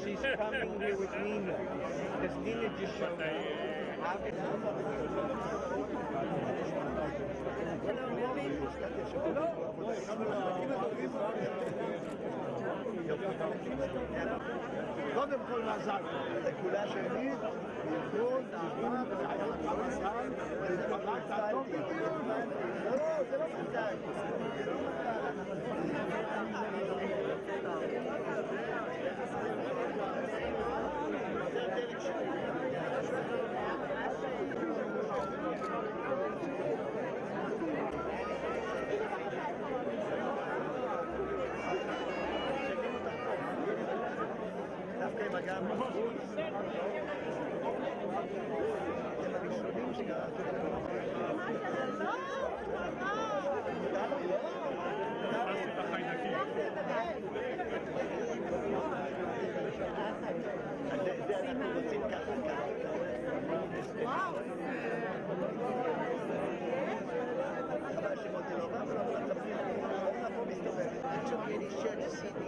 She said coming here with Nina. Because Nina just showed up. קודם כל מזל, לכולה שלי, ארגון, תזמון, וחיילות מזל, וזה לא צלתי. לא, זה לא מזל. זה הדלק שלי. דווקא עם אגם בחוץ, הם הראשונים שקראתי לכם. לא, דווקא לא. עשו את החיידקים. זה אנחנו רוצים ככה. וואו. חבל שמותי לא רב, אבל תפריד. אורנה פה מסתובבת. It should be any share to see the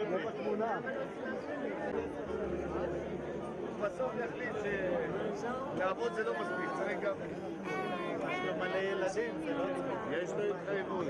לא בתמונה. בסוף יחליט שלעבוד זה לא מספיק, צריך גם... יש לו מלא ילדים, זה לא... יש לו התחייבות.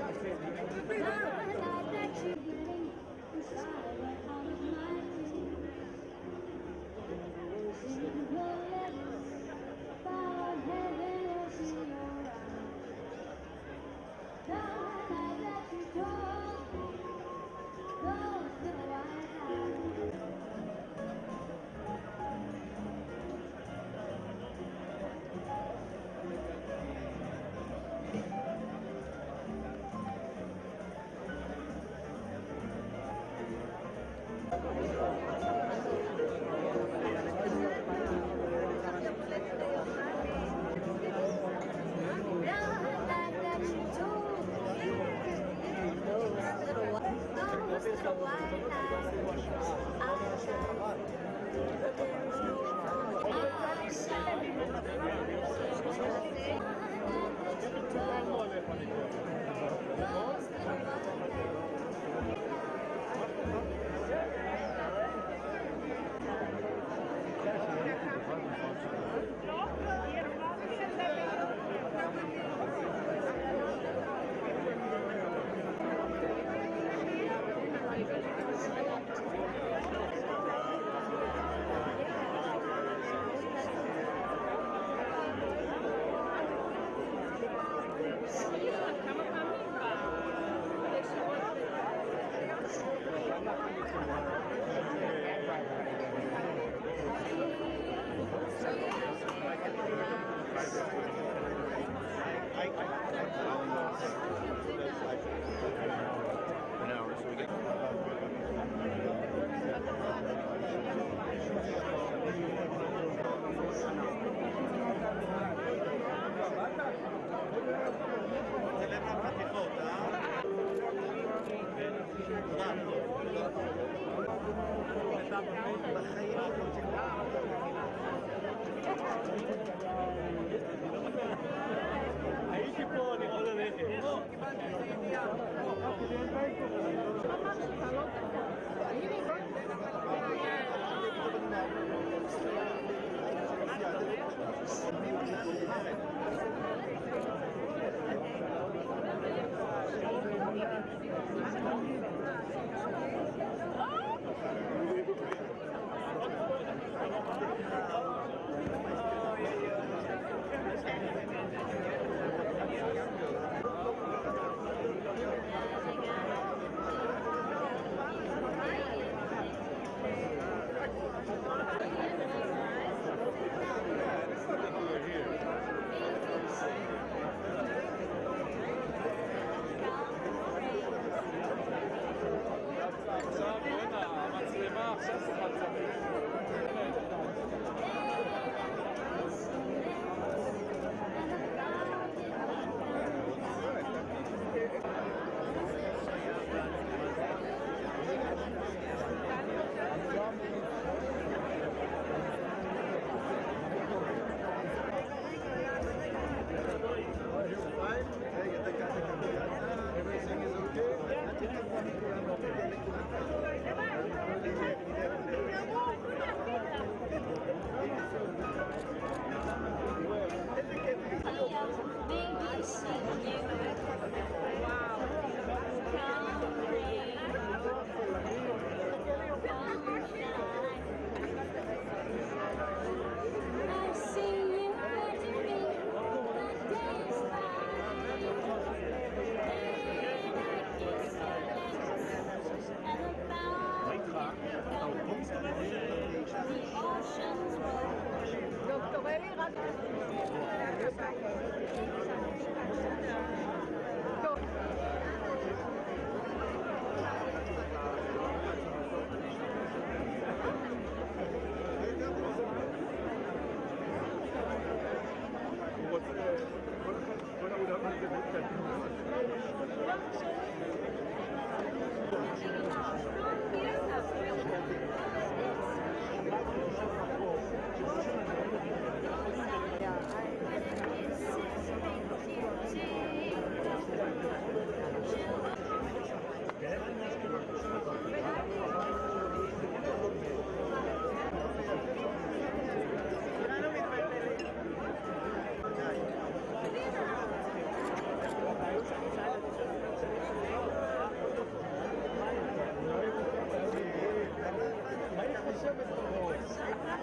הייתי פה, אני יכול ללכת.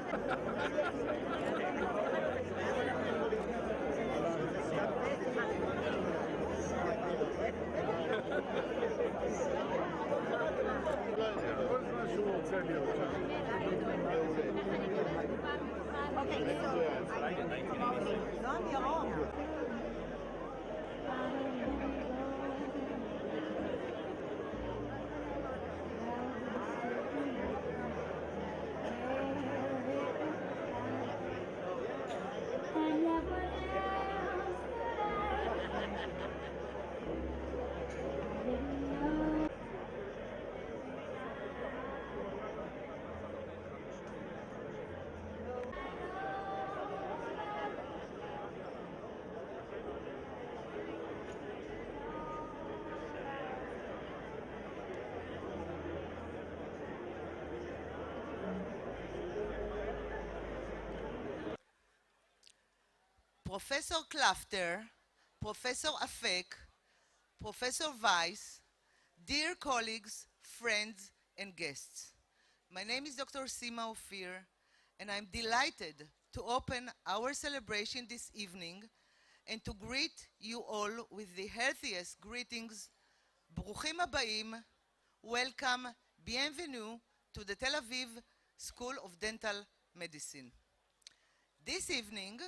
כל זמן שהוא רוצה להיות שם. Professor Klafter, Professor Afek, Professor Weiss, dear colleagues, friends, and guests. My name is Dr. Sima Ophir, and I'm delighted to open our celebration this evening and to greet you all with the healthiest greetings. Bruchim habayim, welcome, bienvenue to the Tel Aviv School of Dental Medicine. This evening,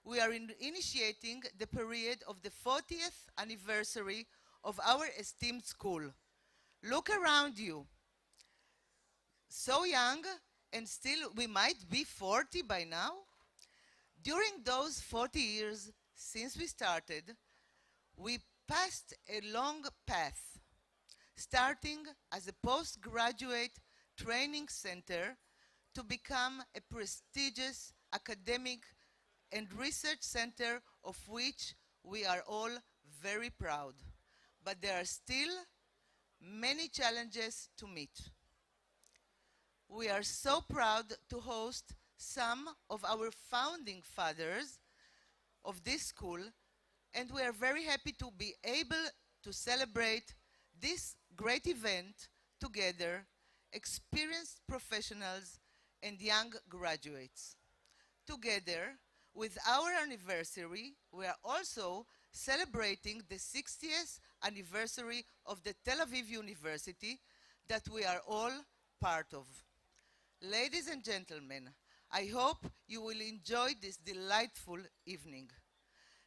we are initiating the period of the 40th anniversary of our esteemed school. Look around you. So young, and still we might be 40 by now. During those 40 years since we started, we passed a long path, starting as a postgraduate training center to become a prestigious academic and research center of which we are all very proud. But there are still many challenges to meet. We are so proud to host some of our founding fathers of this school, and we are very happy to be able to celebrate this great event together, experienced professionals and young graduates. Together, with our anniversary, we are also celebrating the 60th anniversary of the Tel Aviv University that we are all part of. Ladies and gentlemen, I hope you will enjoy this delightful evening.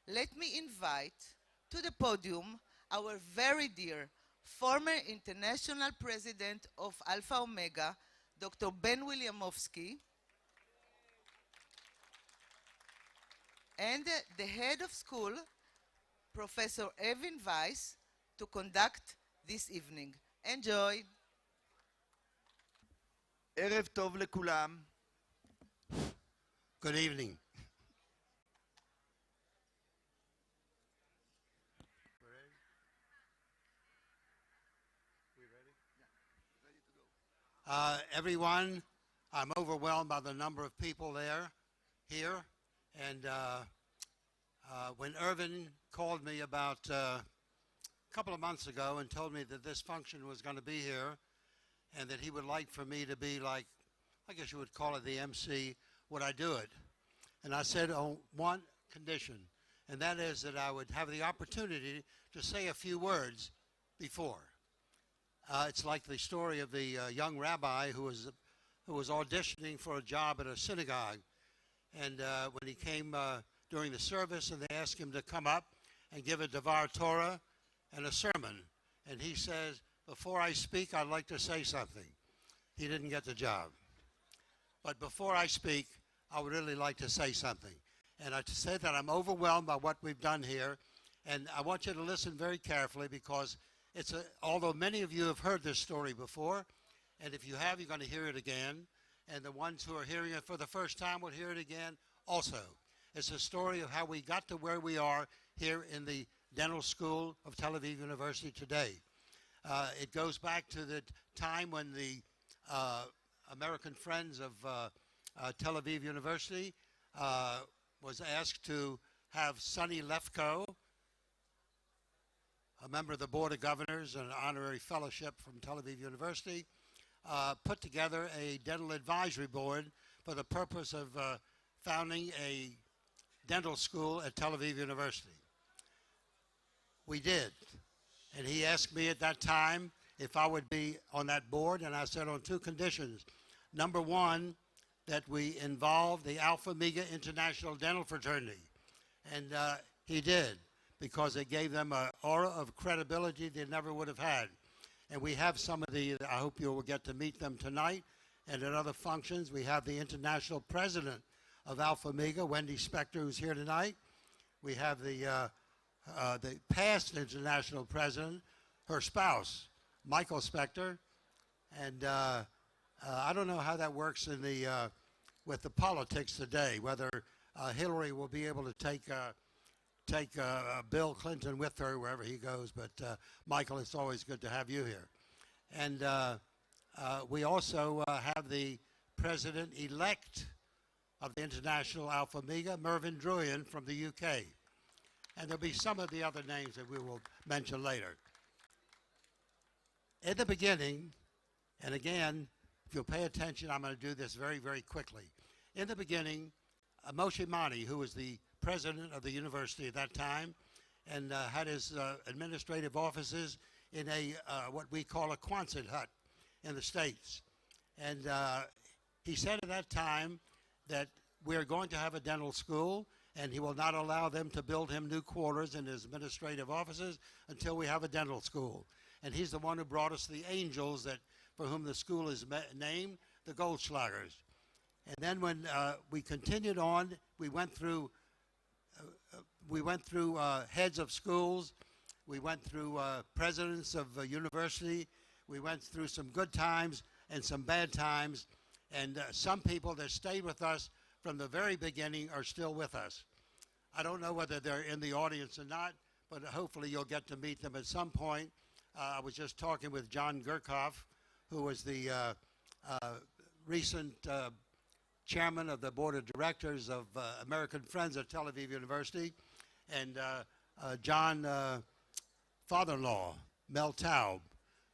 Let me invite to the podium our very dear former international president of Alpha Omega, Dr. Ben Williamowski, and the head of school, Professor Evan Weiss, to conduct this evening. Enjoy. ערב טוב לכולם. Good evening. Everyone, I'm overwhelmed by the number of people here. And when Irvin called me about a couple of months ago and told me that this function was going to be here and that he would like for me to be like, I guess you would call it the MC, would I do it? And I said on one condition, and that is that I would have the opportunity to say a few words before. It's like the story of the young rabbi who was auditioning for a job at a synagogue. And when he came during the service and they asked him to come up and give a Devar Torah and a sermon. And he says, before I speak, I'd like to say something. He didn't get the job. But before I speak, I would really like to say something. And I say that I'm overwhelmed by what we've done here. And I want you to listen very carefully because although many of you have heard this story before, and if you have, you're going to hear it again. And the ones who are hearing it for the first time will hear it again also. It's a story of how we got to where we are here in the dental school of Tel Aviv University today. It goes back to the time when the American Friends of Tel Aviv University was asked to have Sonny Lefko, a member of the Board of Governors and an honorary fellowship from Tel Aviv University, put together a dental advisory board for the purpose of founding a dental school at Tel Aviv University. We did. And he asked me at that time if I would be on that board, and I said on two conditions. Number one, that we involve the Alpha Omega International Dental Fraternity. And he did, because it gave them an aura of credibility they never would have had. And we have some of the, I hope you will get to meet them tonight, and at other functions. We have the international president of Alpha Omega, Wendy Spector, who's here tonight. We have the past international president, her spouse, Michael Spector. And I don't know how that works in the, with the politics today, whether Hillary will be able to take Bill Clinton with her wherever he goes. But Michael, it's always good to have you here. And we also have the president-elect of the International Alpha Omega, Mervyn Druyan from the UK. And there'll be some of the other names that we will mention later. In the beginning, and again, if you'll pay attention, I'm going to do this very, very quickly. In the beginning, Moshe Mani, who was the president of the university at that time, and had his administrative offices in a what we call a Quonset hut in the States. And he said at that time that we're going to have a dental school, and he will not allow them to build him new quarters in his administrative offices until we have a dental school. And he's the one who brought us the angels that for whom the school is named, the Goldschlagers. And then when we continued on, we went through heads of schools, we went through presidents of university, we went through some good times and some bad times, and some people that stayed with us from the very beginning are still with us. I don't know whether they're in the audience or not, but hopefully you'll get to meet them at some point. I was just talking with John Gurkoff, who was the recent chairman of the board of directors of American Friends at Tel Aviv University, and John father-in-law, Mel Taub,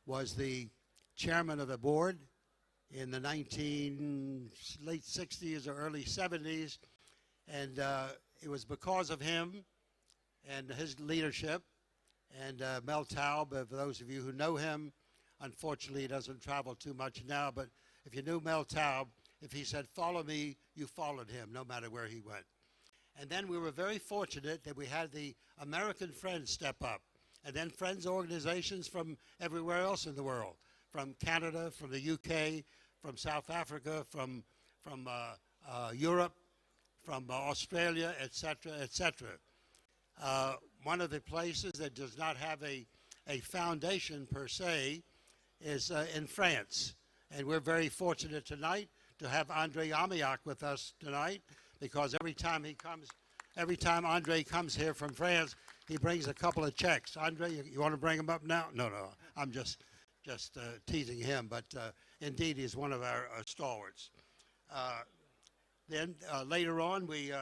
was the chairman of the board in the late 60s or early 70s, and it was because of him and his leadership. And Mel Taub, for those of you who know him, unfortunately he doesn't travel too much now, but if you knew Mel Taub, if he said, follow me, you followed him, no matter where he went. And then we were very fortunate that we had the American Friends step up, and then Friends organizations from everywhere else in the world, from Canada, from the UK, from South Africa, from Europe, from Australia, etc., etc. One of the places that does not have a foundation per se is in France. And we're very fortunate tonight to have Andre Amiak with us tonight, because every time Andre comes here from France, he brings a couple of checks. Andre, you want to bring him up now? No, I'm just teasing him, but indeed he's one of our stalwarts. Then later on, we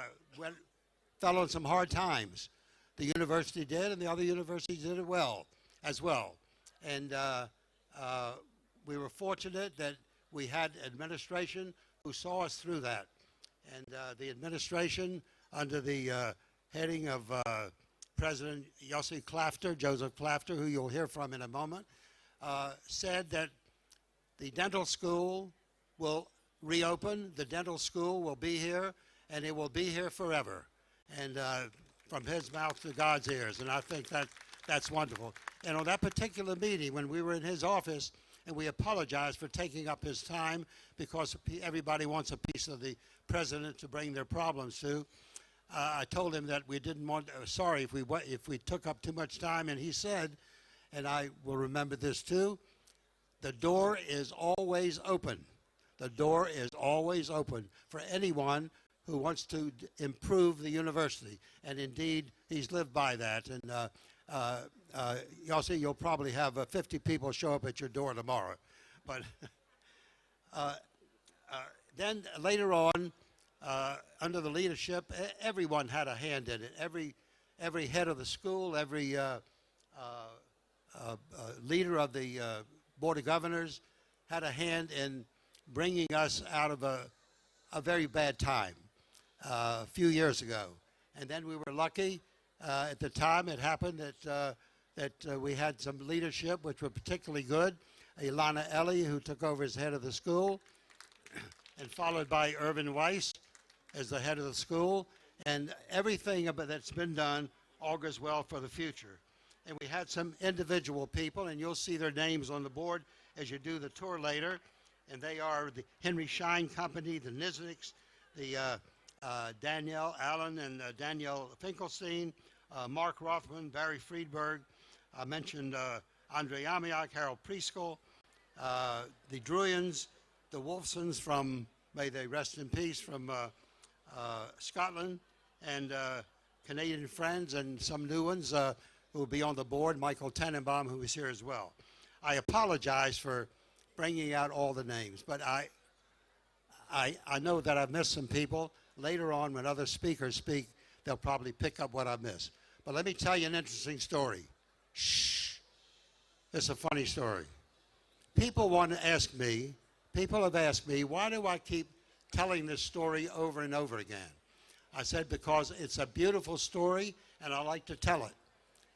fell on some hard times. The university did, and the other universities did it as well. And we were fortunate that we had administration who saw us through that. And the administration, under the heading of President Joseph Klafter, who you'll hear from in a moment, said that the dental school will reopen, the dental school will be here, and it will be here forever. And from his mouth to God's ears, and I think that's wonderful. And on that particular meeting, when we were in his office, and we apologized for taking up his time because everybody wants a piece of the president to bring their problems to, I told him that we didn't want, sorry if we took up too much time, and he said, and I will remember this too, the door is always open. The door is always open for anyone who wants to improve the university. And indeed, he's lived by that. And Yossi, you'll probably have 50 people show up at your door tomorrow. But then later on, under the leadership, everyone had a hand in it. Every head of the school, every leader of the Board of Governors had a hand in bringing us out of a a very bad time a few years ago. And then we were lucky. At the time, it happened that we had some leadership which were particularly good. Ilana Ellie, who took over as head of the school, and followed by Irvin Weiss as the head of the school. And everything that's been done augurs well for the future. And we had some individual people, and you'll see their names on the board as you do the tour later. And they are the Henry Schein Company, the Nisniks, the Danielle Allen and Danielle Finkelstein, Mark Rothman, Barry Friedberg. I mentioned Andre Amiak, Harold Preschool, the Druyans, the Wolfsons from, may they rest in peace, from Scotland, and Canadian friends, and some new ones who will be on the board, Michael Tenenbaum, who is here as well. I apologize for bringing out all the names, but I know that I've missed some people. Later on, when other speakers speak, they'll probably pick up what I missed. But let me tell you an interesting story. Shh. It's a funny story. People want to ask me, people have asked me, why do I keep telling this story over and over again? I said, because it's a beautiful story, and I like to tell it.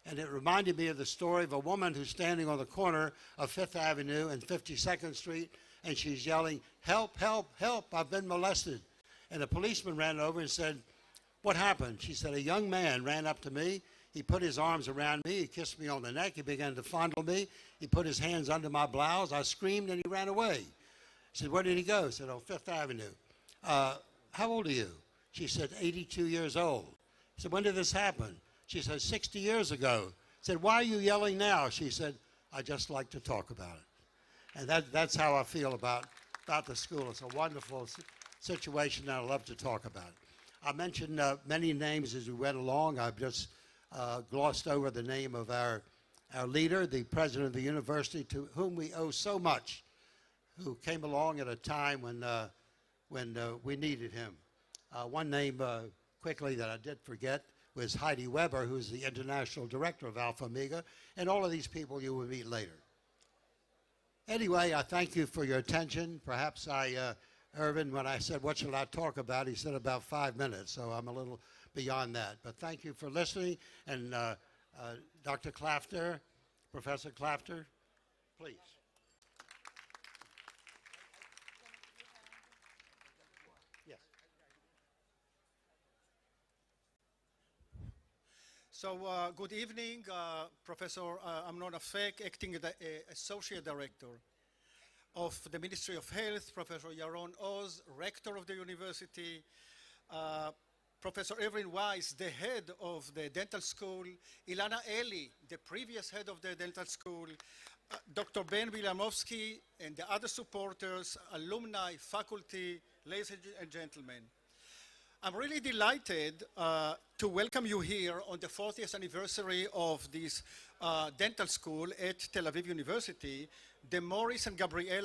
And it reminded me of the story of a woman who's standing on the corner of 5th Avenue and 52nd Street, and she's yelling, help, help, help, I've been molested. And a policeman ran over and said, what happened? She said, a young man ran up to me. He put his arms around me. He kissed me on the neck. He began to fondle me. He put his hands under my blouse. I screamed, and he ran away. I said, where did he go? I said, on 5th Avenue. How old are you? She said, 82 years old. I said, when did this happen? She said, 60 years ago. I said, why are you yelling now? She said, I just like to talk about it. And that's how I feel about the school. It's a wonderful situation, and I love to talk about it. I mentioned many names as we went along. I've just glossed over the name of our leader, the president of the university, to whom we owe so much, who came along at a time when we needed him. One name quickly that I did forget was Heidi Weber, who's the international director of Alpha Omega, and all of these people you will meet later. Anyway, I thank you for your attention. Perhaps Irvin, when I said, what shall I talk about, he said about 5 minutes, so I'm a little beyond that. But thank you for listening. And Dr. Klafter, Professor Klafter, please. Yes. So good evening, Professor Amnon Afek, Acting Associate Director of the Ministry of Health, Professor Yaron Oz, Rector of the University, Professor Irvin Weiss, the head of the dental school, Ilana Eli, the previous head of the dental school, Dr. Ben Williamowski, and the other supporters, alumni, faculty, ladies and gentlemen. I'm really delighted to welcome you here on the 40th anniversary of this dental school at Tel Aviv University, the Morris and Gabriela